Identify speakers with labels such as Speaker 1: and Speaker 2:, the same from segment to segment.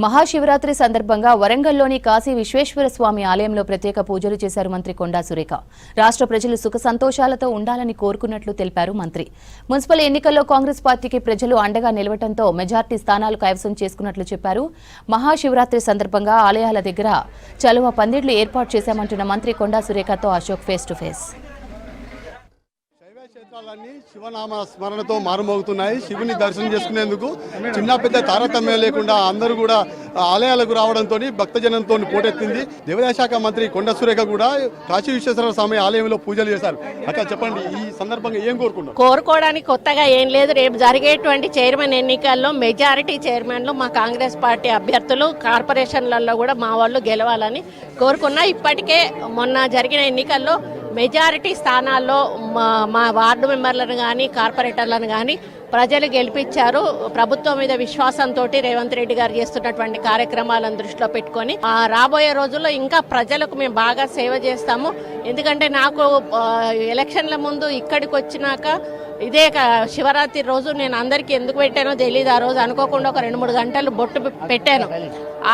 Speaker 1: మహాశివరాత్రి సందర్భంగా వరంగల్లోని కాశీ విశ్వేశ్వర స్వామి ఆలయంలో ప్రత్యేక పూజలు చేశారు మంత్రి కొండా సురేఖ. రాష్ట్ర ప్రజలు సుఖ సంతోషాలతో ఉండాలని కోరుకున్నట్లు తెలిపారు మంత్రి. మున్సిపల్ ఎన్నికల్లో కాంగ్రెస్ పార్టీకి ప్రజలు అండగా నిలవడంతో మెజార్టీ స్థానాలు కైవసం చేసుకున్నట్లు చెప్పారు. మహాశివరాత్రి సందర్భంగా ఆలయాల దగ్గర చలువ పందిళ్లు ఏర్పాటు చేశామంటున్న మంత్రి కొండా సురేఖతో అశోక్ ఫేస్ టు ఫేస్.
Speaker 2: క్షేత్రాలన్నీ శివనామ స్మరణతో మారుమోగుతున్నాయి. శివుని దర్శనం చేసుకునేందుకు చిన్న పెద్ద తారతమ్యం లేకుండా అందరూ కూడా ఆలయాలకు రావడంతో భక్తజనంతో పోటెత్తింది. దేవాదాయ శాఖ మంత్రి కొండా సురేఖ కూడా కాశీ విశ్వేశ్వర స్వామి ఆలయంలో పూజలు చేశారు. అక్కడ చెప్పండి, ఈ సందర్భంగా ఏం కోరుకున్నారు?
Speaker 3: కోరుకోవడానికి కొత్తగా ఏం లేదు. రేపు జరిగేటువంటి చైర్మన్ ఎన్నికల్లో మెజారిటీ చైర్మన్లు మా కాంగ్రెస్ పార్టీ అభ్యర్థులు, కార్పొరేషన్లలో కూడా మా వాళ్ళు గెలవాలని కోరుకున్నా. ఇప్పటికే మొన్న జరిగిన ఎన్నికల్లో మెజారిటీ స్థానాల్లో మా వార్డు మెంబర్లను కానీ కార్పొరేటర్లను కానీ ప్రజలు గెలిపించారు. ప్రభుత్వం మీద విశ్వాసంతో రేవంత్ రెడ్డి గారు చేస్తున్నటువంటి కార్యక్రమాలను దృష్టిలో పెట్టుకొని రాబోయే రోజుల్లో ఇంకా ప్రజలకు మేము బాగా సేవ చేస్తాము. ఎందుకంటే నాకు ఎలక్షన్ల ముందు ఇక్కడికి వచ్చినాక ఇదే శివరాత్రి రోజు నేను అందరికీ ఎందుకు పెట్టానో తెలియదు. ఆ రోజు అనుకోకుండా ఒక 2-3 గంటలు బొట్టు పెట్టాను.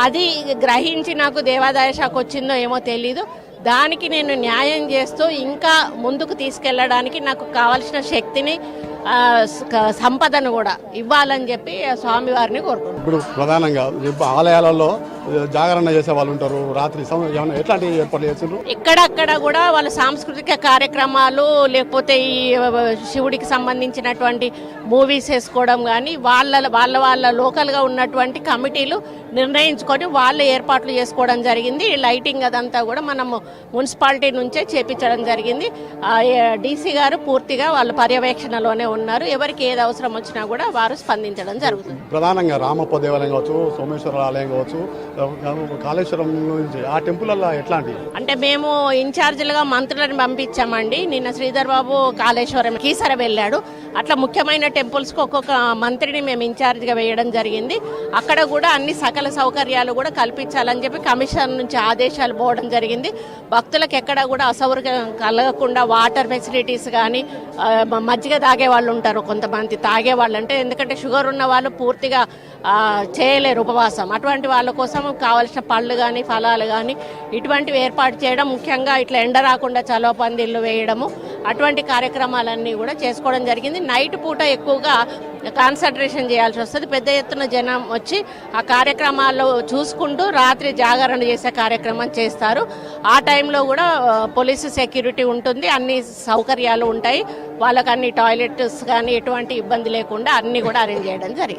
Speaker 3: అది గ్రహించి నాకు దేవాదాయ శాఖ వచ్చిందో ఏమో తెలీదు. దానికి నేను న్యాయం చేస్తూ ఇంకా ముందుకు తీసుకెళ్లడానికి నాకు కావలసిన శక్తిని, సంపదను కూడా ఇవ్వాలని చెప్పి స్వామివారిని కోరుకుంటున్నాను.
Speaker 2: ఇప్పుడు ప్రధానంగా ఆలయాలలో జాగరణ చేసే వాళ్ళు ఉంటారు. రాత్రి ఎట్లాంటి ఏర్పాట్లు చేస్తున్నారు?
Speaker 3: ఎక్కడక్కడ కూడా వాళ్ళ సాంస్కృతిక కార్యక్రమాలు, లేకపోతే ఈ శివుడికి సంబంధించినటువంటి మూవీస్ వేసుకోవడం కానీ వాళ్ళ లోకల్గా ఉన్నటువంటి కమిటీలు నిర్ణయించుకొని వాళ్ళు ఏర్పాట్లు చేసుకోవడం జరిగింది. లైటింగ్ అదంతా కూడా మనము మున్సిపాలిటీ నుంచే చేపించడం జరిగింది. డీసీ గారు పూర్తిగా వాళ్ళ పర్యవేక్షణలోనే ఉన్నారు. ఎవరికి ఏది అవసరం వచ్చినా కూడా వారు స్పందించడం జరుగుతుంది.
Speaker 2: ప్రధానంగా రామప్ప దేవాలయం కావచ్చు, సోమేశ్వర ఆలయం కావచ్చు, కాళేశ్వరం నుంచి ఆ టెంపుల్ ఎట్లాంటి
Speaker 3: అంటే మేము ఇన్ఛార్జీలుగా మంత్రులను పంపించామండి. నిన్న శ్రీధర్ బాబు కాళేశ్వరం కీసర వెళ్ళాడు. అట్లా ముఖ్యమైన టెంపుల్స్కి ఒక్కొక్క మంత్రిని మేము ఇన్ఛార్జిగా వేయడం జరిగింది. అక్కడ కూడా అన్ని సకల సౌకర్యాలు కూడా కల్పించాలని చెప్పి కమిషన్ నుంచి ఆదేశాలు పోవడం జరిగింది. భక్తులకు ఎక్కడ కూడా అసౌకర్యం కలగకుండా వాటర్ ఫెసిలిటీస్ కానీ, మజ్జిగ తాగే వాళ్ళు ఉంటారు కొంతమంది, తాగే వాళ్ళు అంటే ఎందుకంటే షుగర్ ఉన్న వాళ్ళు పూర్తిగా చేయలేరు ఉపవాసం. అటువంటి వాళ్ళ కోసం కావాల్సిన పళ్ళు కానీ ఫలాలు కానీ ఇటువంటివి ఏర్పాటు చేయడం, ముఖ్యంగా ఇట్లా ఎండ రాకుండా చలవ పందిళ్ళు వేయడము, అటువంటి కార్యక్రమాలన్నీ కూడా చేసుకోవడం జరిగింది. నైట్ పూట ఎక్కువగా కాన్సన్ట్రేషన్ చేయాల్సి వస్తుంది. పెద్ద ఎత్తున జనం వచ్చి ఆ కార్యక్రమాల్లో చూసుకుంటూ రాత్రి జాగరణ చేసే కార్యక్రమం చేస్తారు. ఆ టైంలో కూడా పోలీసు సెక్యూరిటీ ఉంటుంది, అన్ని సౌకర్యాలు ఉంటాయి. వాళ్ళకి అన్ని టాయిలెట్స్ కానీ ఎటువంటి ఇబ్బంది లేకుండా అన్ని కూడా అరేంజ్ చేయడం జరిగింది.